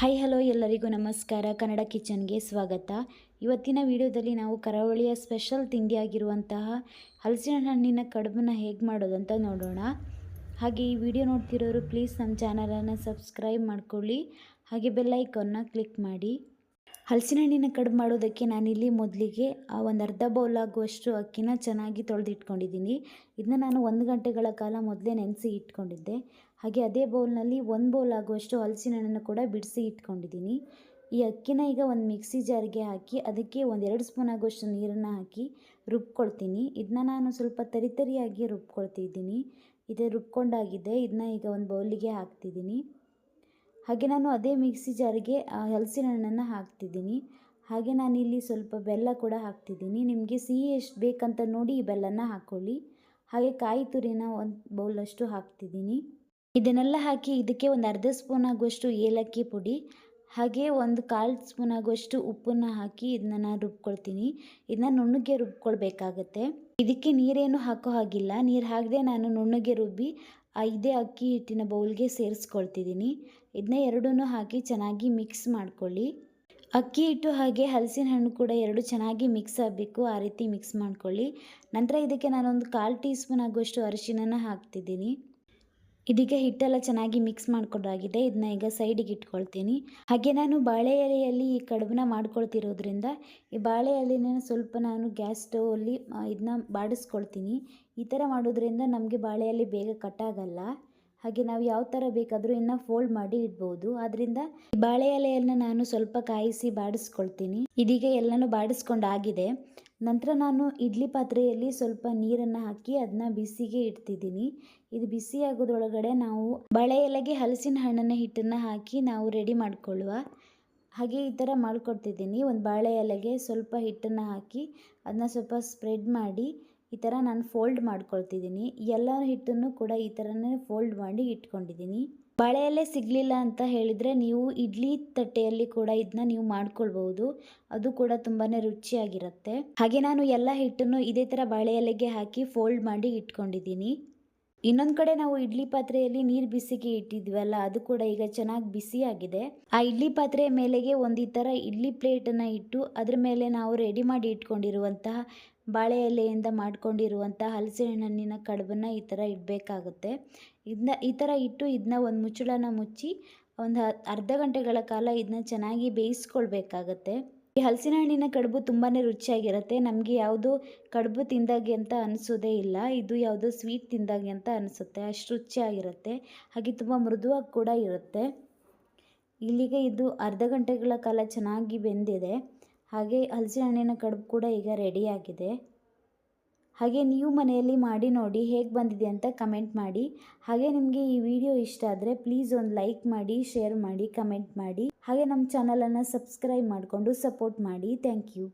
Hi hello ಎಲ್ಲರಿಗೂ ನಮಸ್ಕಾರ. ಕನ್ನಡ ಕಿಚನ್ಗೆ ಸ್ವಾಗತ. ಇವತ್ತಿನ ವಿಡಿಯೋದಲ್ಲಿ ನಾವು ಕರಾವಳಿಯ ಸ್ಪೆಷಲ್ ತಿಂಡಿಯಾಗಿರುವಂತಹ ಹಲಸಿನ ಹಣ್ಣಿನ ಕಡುಬನ್ನು ಹೇಗೆ ಮಾಡೋದಂತ ನೋಡೋಣ. ಹಾಗೆ ಈ ವಿಡಿಯೋ ನೋಡ್ತಿರೋರು ಪ್ಲೀಸ್ ನಮ್ಮ ಚಾನಲನ್ನು ಸಬ್ಸ್ಕ್ರೈಬ್ ಮಾಡ್ಕೊಳ್ಳಿ, ಹಾಗೆ ಬೆಲ್ ಐಕಾನ್ನ ಕ್ಲಿಕ್ ಮಾಡಿ. ಹಲಸಿನ ಹಣ್ಣಿನ ಕಡುಬು ಮಾಡೋದಕ್ಕೆ ನಾನಿಲ್ಲಿ ಮೊದಲಿಗೆ ಒಂದು ಅರ್ಧ ಬೌಲ್ ಆಗುವಷ್ಟು ಅಕ್ಕಿನ ಚೆನ್ನಾಗಿ ತೊಳೆದಿಟ್ಕೊಂಡಿದ್ದೀನಿ. ಇದನ್ನ ನಾನು 1 ಗಂಟೆಗಳ ಕಾಲ ಮೊದಲೇ ನೆನೆಸಿ ಇಟ್ಕೊಂಡಿದ್ದೆ. ಹಾಗೆ ಅದೇ ಬೌಲ್ನಲ್ಲಿ 1 ಬೌಲ್ ಆಗುವಷ್ಟು ಹಲಸಿನ ಹಣ್ಣನ್ನು ಕೂಡ ಬಿಡಿಸಿ ಇಟ್ಕೊಂಡಿದ್ದೀನಿ. ಈ ಅಕ್ಕಿನ ಈಗ ಒಂದು ಮಿಕ್ಸಿ ಜಾರ್ಗೆ ಹಾಕಿ ಅದಕ್ಕೆ 1-2 ಸ್ಪೂನ್ ಆಗುವಷ್ಟು ನೀರನ್ನು ಹಾಕಿ ರುಬ್ಕೊಳ್ತೀನಿ. ಇದನ್ನ ನಾನು ಸ್ವಲ್ಪ ತರಿಯಾಗಿ ರುಬ್ಕೊಳ್ತಿದ್ದೀನಿ. ಇದೇ ರುಬ್ಕೊಂಡಾಗಿದೆ. ಇದನ್ನ ಈಗ ಒಂದು ಬೌಲಿಗೆ ಹಾಕ್ತಿದ್ದೀನಿ. ಹಾಗೆ ನಾನು ಅದೇ ಮಿಕ್ಸಿ ಜಾರಿಗೆ ಹಲಸಿನ ಹಣ್ಣನ್ನು ಹಾಕ್ತಿದ್ದೀನಿ. ಹಾಗೆ ನಾನಿಲ್ಲಿ ಸ್ವಲ್ಪ ಬೆಲ್ಲ ಕೂಡ ಹಾಕ್ತಿದ್ದೀನಿ. ನಿಮಗೆ ಸಿಹಿ ಎಷ್ಟು ಬೇಕಂತ ನೋಡಿ ಈ ಬೆಲ್ಲನ ಹಾಕ್ಕೊಳ್ಳಿ. ಹಾಗೆ ಕಾಯಿ ತುರಿನ 1 ಬೌಲಷ್ಟು ಹಾಕ್ತಿದ್ದೀನಿ. ಇದನ್ನೆಲ್ಲ ಹಾಕಿ ಇದಕ್ಕೆ ಒಂದು ಅರ್ಧ ಸ್ಪೂನ್ ಆಗುವಷ್ಟು ಏಲಕ್ಕಿ ಪುಡಿ, ಹಾಗೆ 1/4 ಸ್ಪೂನ್ ಆಗುವಷ್ಟು ಉಪ್ಪನ್ನು ಹಾಕಿ ಇದನ್ನ ನಾನು ರುಬ್ಕೊಳ್ತೀನಿ. ಇದನ್ನ ನುಣ್ಣಗೆ ರುಬ್ಕೊಳ್ಬೇಕಾಗತ್ತೆ. ಇದಕ್ಕೆ ನೀರೇನು ಹಾಕೋ ಹಾಗಿಲ್ಲ. ನೀರು ಹಾಕದೆ ನಾನು ನುಣ್ಣಗೆ ರುಬ್ಬಿ ಇದೇ ಅಕ್ಕಿ ಹಿಟ್ಟಿನ ಬೌಲ್ಗೆ ಸೇರಿಸ್ಕೊಳ್ತಿದ್ದೀನಿ. ಇದನ್ನ ಎರಡನ್ನೂ ಹಾಕಿ ಚೆನ್ನಾಗಿ ಮಿಕ್ಸ್ ಮಾಡ್ಕೊಳ್ಳಿ. ಅಕ್ಕಿ ಹಿಟ್ಟು ಹಾಗೆ ಹಲಸಿನ ಹಣ್ಣು ಕೂಡ ಎರಡು ಚೆನ್ನಾಗಿ ಮಿಕ್ಸ್ ಆಗಬೇಕು, ಆ ರೀತಿ ಮಿಕ್ಸ್ ಮಾಡ್ಕೊಳ್ಳಿ. ನಂತರ ಇದಕ್ಕೆ ನಾನೊಂದು 1/4 ಟೀ ಸ್ಪೂನ್ ಆಗುವಷ್ಟು ಅರಿಶಿನ ಹಾಕ್ತಿದ್ದೀನಿ. ಇದೀಗ ಹಿಟ್ಟೆಲ್ಲ ಚೆನ್ನಾಗಿ ಮಿಕ್ಸ್ ಮಾಡ್ಕೊಂಡಾಗಿದೆ. ಇದನ್ನ ಈಗ ಸೈಡಿಗೆ ಇಟ್ಕೊಳ್ತೀನಿ. ಹಾಗೆ ನಾನು ಬಾಳೆ ಎಲೆಯಲ್ಲಿ ಈ ಕಡುಬನ್ನ ಮಾಡ್ಕೊಳ್ತಿರೋದ್ರಿಂದ ಈ ಬಾಳೆ ಎಲೆನ ಸ್ವಲ್ಪ ನಾನು ಗ್ಯಾಸ್ ಸ್ಟವಲ್ಲಿ ಇದನ್ನ ಬಾಡಿಸ್ಕೊಳ್ತೀನಿ. ಈ ಥರ ಮಾಡೋದ್ರಿಂದ ನಮಗೆ ಬಾಳೆ ಎಲೆ ಬೇಗ ಕಟ್ಟಾಗಲ್ಲ. ಹಾಗೆ ನಾವು ಯಾವ ಥರ ಬೇಕಾದರೂ ಇನ್ನು ಫೋಲ್ಡ್ ಮಾಡಿ ಇಡ್ಬೋದು. ಆದ್ದರಿಂದ ಬಾಳೆ ಎಲೆಯನ್ನು ನಾನು ಸ್ವಲ್ಪ ಕಾಯಿಸಿ ಬಾಡಿಸ್ಕೊಳ್ತೀನಿ. ಇದೀಗ ಎಲ್ಲನೂ ಬಾಡಿಸ್ಕೊಂಡಾಗಿದೆ. ನಂತರ ನಾನು ಇಡ್ಲಿ ಪಾತ್ರೆಯಲ್ಲಿ ಸ್ವಲ್ಪ ನೀರನ್ನು ಹಾಕಿ ಅದನ್ನ ಬಿಸಿಗೆ ಇಡ್ತಿದ್ದೀನಿ. ಇದು ಬಿಸಿ ಆಗೋದ್ರೊಳಗಡೆ ನಾವು ಬಾಳೆ ಎಲೆಗೆ ಹಲಸಿನ ಹಣ್ಣಿನ ಹಿಟ್ಟನ್ನು ಹಾಕಿ ನಾವು ರೆಡಿ ಮಾಡ್ಕೊಳ್ಳುವ. ಹಾಗೆ ಈ ಥರ ಮಾಡ್ಕೊಡ್ತಿದ್ದೀನಿ. ಒಂದು ಬಾಳೆ ಎಲೆಗೆ ಸ್ವಲ್ಪ ಹಿಟ್ಟನ್ನು ಹಾಕಿ ಅದನ್ನ ಸ್ವಲ್ಪ ಸ್ಪ್ರೆಡ್ ಮಾಡಿ ಈ ಥರ ನಾನು ಫೋಲ್ಡ್ ಮಾಡ್ಕೊಳ್ತಿದ್ದೀನಿ. ಎಲ್ಲ ಹಿಟ್ಟನ್ನು ಕೂಡ ಈ ಥರನೇ ಫೋಲ್ಡ್ ಮಾಡಿ ಇಟ್ಕೊಂಡಿದ್ದೀನಿ. ಬಾಳೆ ಎಲೆ ಸಿಗಲಿಲ್ಲ ಅಂತ ಹೇಳಿದರೆ ನೀವು ಇಡ್ಲಿ ತಟ್ಟೆಯಲ್ಲಿ ಕೂಡ ಇದನ್ನ ನೀವು ಮಾಡ್ಕೊಳ್ಬೋದು. ಅದು ಕೂಡ ತುಂಬಾ ರುಚಿಯಾಗಿರುತ್ತೆ. ಹಾಗೆ ನಾನು ಎಲ್ಲ ಹಿಟ್ಟನ್ನು ಇದೇ ಥರ ಬಾಳೆ ಎಲೆಗೆ ಹಾಕಿ ಫೋಲ್ಡ್ ಮಾಡಿ ಇಟ್ಕೊಂಡಿದ್ದೀನಿ. ಇನ್ನೊಂದು ಕಡೆ ನಾವು ಇಡ್ಲಿ ಪಾತ್ರೆಯಲ್ಲಿ ನೀರು ಬಿಸಿಗೆ ಇಟ್ಟಿದ್ವಲ್ಲ, ಅದು ಕೂಡ ಈಗ ಚೆನ್ನಾಗಿ ಬಿಸಿಯಾಗಿದೆ. ಆ ಇಡ್ಲಿ ಪಾತ್ರೆಯ ಮೇಲೆಗೆ ಒಂದು ಈ ಥರ ಇಡ್ಲಿ ಪ್ಲೇಟನ್ನು ಇಟ್ಟು ಅದ್ರ ಮೇಲೆ ನಾವು ರೆಡಿ ಮಾಡಿ ಇಟ್ಕೊಂಡಿರುವಂತಹ ಬಾಳೆ ಎಲೆಯಿಂದ ಮಾಡ್ಕೊಂಡಿರುವಂತಹ ಹಲಸಿನ ಹಣ್ಣಿನ ಕಡುಬನ್ನು ಈ ಥರ ಇಡಬೇಕಾಗುತ್ತೆ. ಇದನ್ನ ಈ ಥರ ಇಟ್ಟು ಇದನ್ನ ಒಂದು ಮುಚ್ಚಳನ ಮುಚ್ಚಿ ಒಂದು ಅರ್ಧ ಗಂಟೆಗಳ ಕಾಲ ಇದನ್ನ ಚೆನ್ನಾಗಿ ಬೇಯಿಸ್ಕೊಳ್ಬೇಕಾಗತ್ತೆ. ಈ ಹಲಸಿನ ಹಣ್ಣಿನ ಕಡುಬು ತುಂಬಾ ರುಚಿಯಾಗಿರುತ್ತೆ. ನಮಗೆ ಯಾವುದೋ ಕಡುಬು ತಿಂದಾಗೆ ಅಂತ ಅನಿಸೋದೇ ಇಲ್ಲ. ಇದು ಯಾವುದೋ ಸ್ವೀಟ್ ತಿಂದಾಗೆ ಅಂತ ಅನಿಸುತ್ತೆ, ಅಷ್ಟು ರುಚಿಯಾಗಿರುತ್ತೆ. ಹಾಗೆ ತುಂಬ ಮೃದುವಾಗಿ ಕೂಡ ಇರುತ್ತೆ. ಇಲ್ಲಿಗೆ ಇದು ಅರ್ಧ ಗಂಟೆಗಳ ಕಾಲ ಚೆನ್ನಾಗಿ ಬೆಂದಿದೆ. ಹಾಗೆ ಹಲಸಿನ ಹಣ್ಣಿನ ಕಡುಬು ಕೂಡ ಈಗ ರೆಡಿಯಾಗಿದೆ. ಹಾಗೆ ನೀವು ಮನೆಯಲ್ಲಿ ಮಾಡಿ ನೋಡಿ ಹೇಗೆ ಬಂದಿದೆ ಅಂತ ಕಮೆಂಟ್ ಮಾಡಿ. ಹಾಗೆ ನಿಮಗೆ ಈ ವಿಡಿಯೋ ಇಷ್ಟ ಆದರೆ ಪ್ಲೀಸ್ ಒಂದು ಲೈಕ್ ಮಾಡಿ, ಶೇರ್ ಮಾಡಿ, ಕಮೆಂಟ್ ಮಾಡಿ. ಹಾಗೆ ನಮ್ಮ ಚಾನಲನ್ನು ಸಬ್ಸ್ಕ್ರೈಬ್ ಮಾಡಿಕೊಂಡು ಸಪೋರ್ಟ್ ಮಾಡಿ. Thank you.